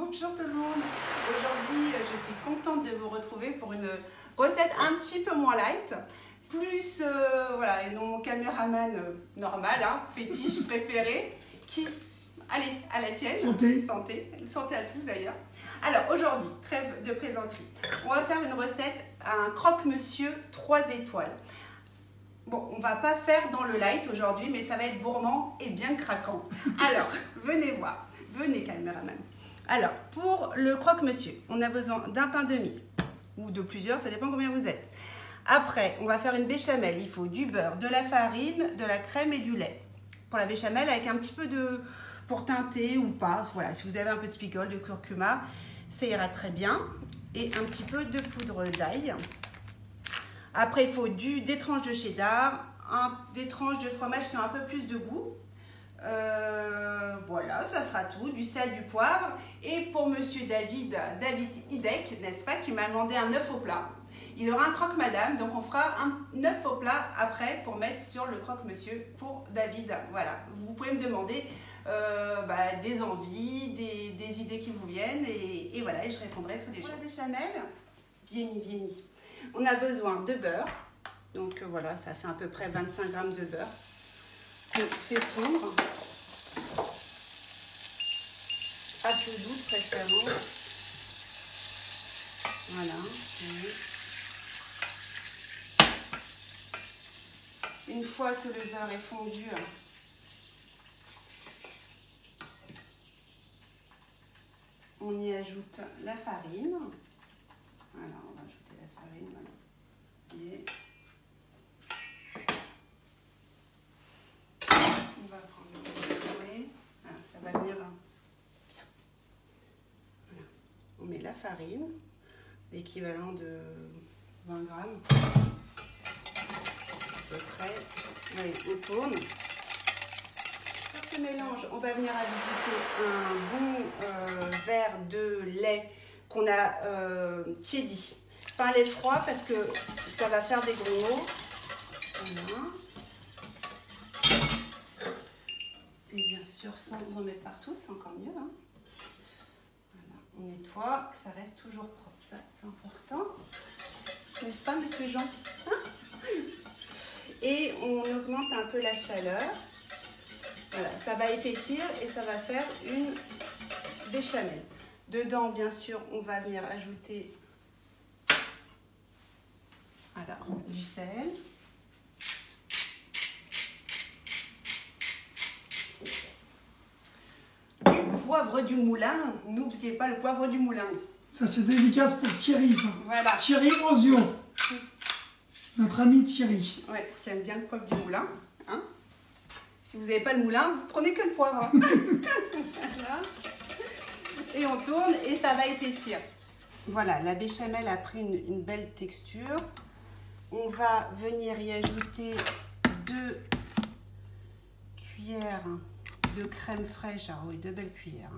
Bonjour tout le monde. Aujourd'hui, je suis contente de vous retrouver pour une recette un petit peu moins light. Plus, voilà, et non mon caméraman normal, hein, fétiche préféré, qui... Allez, à la tienne. Santé. Santé. Santé à tous d'ailleurs. Alors aujourd'hui, trêve de plaisanterie. On va faire une recette, un croque-monsieur 3 étoiles. Bon, on va pas faire dans le light aujourd'hui, mais ça va être gourmand et bien craquant. Alors, venez voir. Venez, caméraman. Alors, pour le croque-monsieur, on a besoin d'un pain de mie, ou de plusieurs, ça dépend combien vous êtes. Après, on va faire une béchamel. Il faut du beurre, de la farine, de la crème et du lait. Pour la béchamel, avec un petit peu de... pour teinter ou pas. Voilà, si vous avez un peu de spiegel, de curcuma, ça ira très bien. Et un petit peu de poudre d'ail. Après, il faut des tranches de cheddar, des tranches de fromage qui ont un peu plus de goût. Voilà, ça sera tout, du sel, du poivre. Et pour monsieur David Hidek, n'est-ce pas, qui m'a demandé un œuf au plat. Il aura un croque-madame, donc on fera un œuf au plat après pour mettre sur le croque-monsieur pour David. Voilà, vous pouvez me demander des envies, des idées qui vous viennent et voilà, et je répondrai tous les jours. Pour la béchamel, vieni. On a besoin de beurre, donc voilà, ça fait à peu près 25 grammes de beurre. On fait fondre à feu doux de préférence. Voilà. Une fois que le beurre est fondu, on y ajoute la farine. Voilà, on va ajouter la farine. Voilà. Et on va prendre le fourré. Voilà, ça va venir bien. Voilà. On met la farine, l'équivalent de 20 grammes. À peu près. Allez, on tourne. Pour ce mélange, on va venir ajouter un bon verre de lait qu'on a tiédi. Pas un lait froid parce que ça va faire des grumeaux. Voilà. Et bien sûr, sans vous en mettre partout, c'est encore mieux. Hein. Voilà. On nettoie, que ça reste toujours propre. Ça, c'est important. N'est-ce pas, monsieur Jean? Et on augmente un peu la chaleur. Voilà, ça va épaissir et ça va faire une béchamel. Dedans, bien sûr, on va venir ajouter du sel. Du poivre du moulin. N'oubliez pas le poivre du moulin. Ça, c'est dédicace pour Thierry, ça. Voilà. Thierry Ozio. Notre ami Thierry. Ouais, qui aime bien le poivre du moulin. Hein, si vous n'avez pas le moulin, vous prenez que le poivre. Hein. Voilà. Et on tourne et ça va épaissir. Voilà, la béchamel a pris une belle texture. On va venir y ajouter 2 cuillères de crème fraîche. Alors oui, 2 belles cuillères.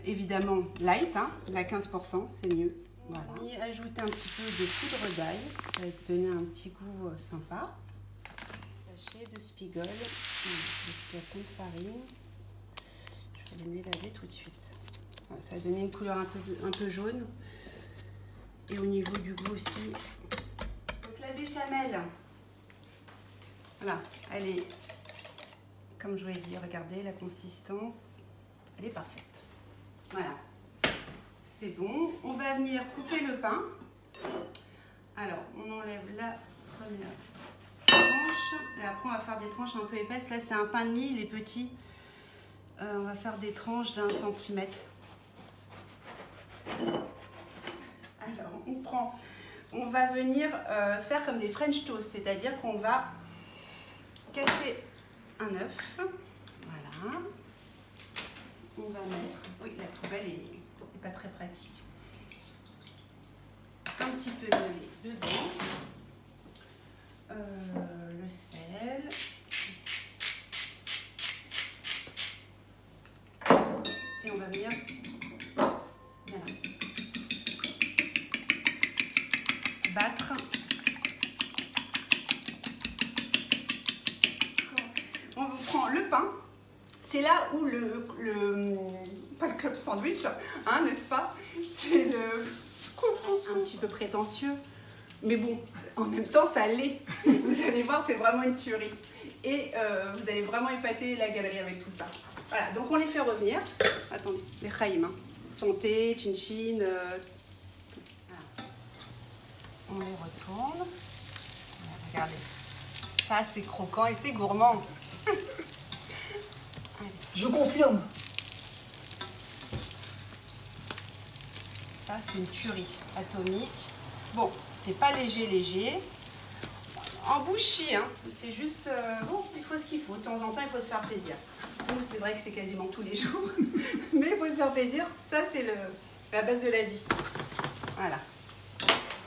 Évidemment light, hein, la 15%, c'est mieux. Voilà. On y ajoute un petit peu de poudre d'ail, ça va donner un petit goût sympa. Sachet de spiegel, des flacons de farine. Je vais les mélanger tout de suite. Voilà, ça va donner une couleur un peu jaune. Et au niveau du goût aussi. Donc la béchamel, voilà, elle est, comme je vous l'ai dit, regardez la consistance, elle est parfaite. Voilà. C'est bon, on va venir couper le pain. Alors, on enlève la première tranche et après on va faire des tranches un peu épaisses. Là, c'est un pain de mie, il est petit. On va faire des tranches d'1 centimètre. Alors, on va venir faire comme des French toast, c'est-à-dire qu'on va casser un œuf. Voilà. On va mettre, oui, la poubelle est pas très pratique. Un petit peu de lait dedans, le sel, et on va venir battre. On prend le pain, c'est là où pas le club sandwich, hein, n'est-ce pas? C'est un petit peu prétentieux, mais bon, en même temps, ça l'est. Vous allez voir, c'est vraiment une tuerie. Et vous allez vraiment épater la galerie avec tout ça. Voilà, donc on les fait revenir. Attendez, les chaïm, hein. Santé, chin-chin. Voilà. On les retourne. Voilà, regardez. Ça, c'est croquant et c'est gourmand. Je confirme. Ça, c'est une tuerie atomique. Bon, c'est pas léger. En bouchie, hein. C'est juste... bon, il faut ce qu'il faut. De temps en temps, il faut se faire plaisir. Nous, c'est vrai que c'est quasiment tous les jours. Mais il faut se faire plaisir. Ça, c'est la base de la vie. Voilà.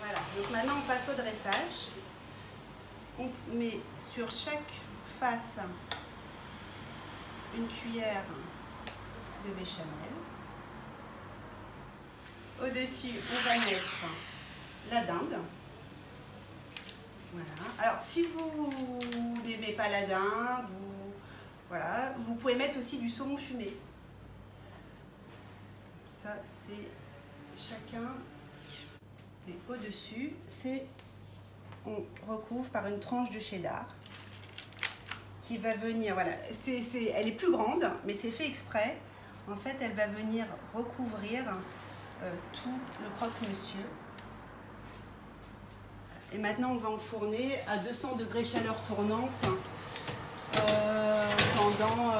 Voilà. Donc maintenant, on passe au dressage. On met sur chaque face une cuillère de béchamel. Au-dessus, on va mettre la dinde. Voilà. Alors, si vous n'aimez pas la dinde, voilà, vous pouvez mettre aussi du saumon fumé. Ça, c'est chacun. Et au-dessus, on recouvre par une tranche de cheddar qui va venir, voilà, elle est plus grande, mais c'est fait exprès. En fait, elle va venir recouvrir tout le croque-monsieur. Et maintenant, on va enfourner à 200 degrés chaleur tournante pendant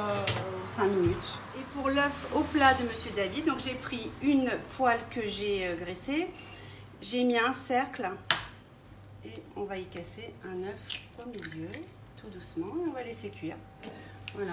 5 minutes. Et pour l'œuf au plat de Monsieur David, donc j'ai pris une poêle que j'ai graissée, j'ai mis un cercle et on va y casser un œuf au milieu, tout doucement, et on va laisser cuire. Voilà,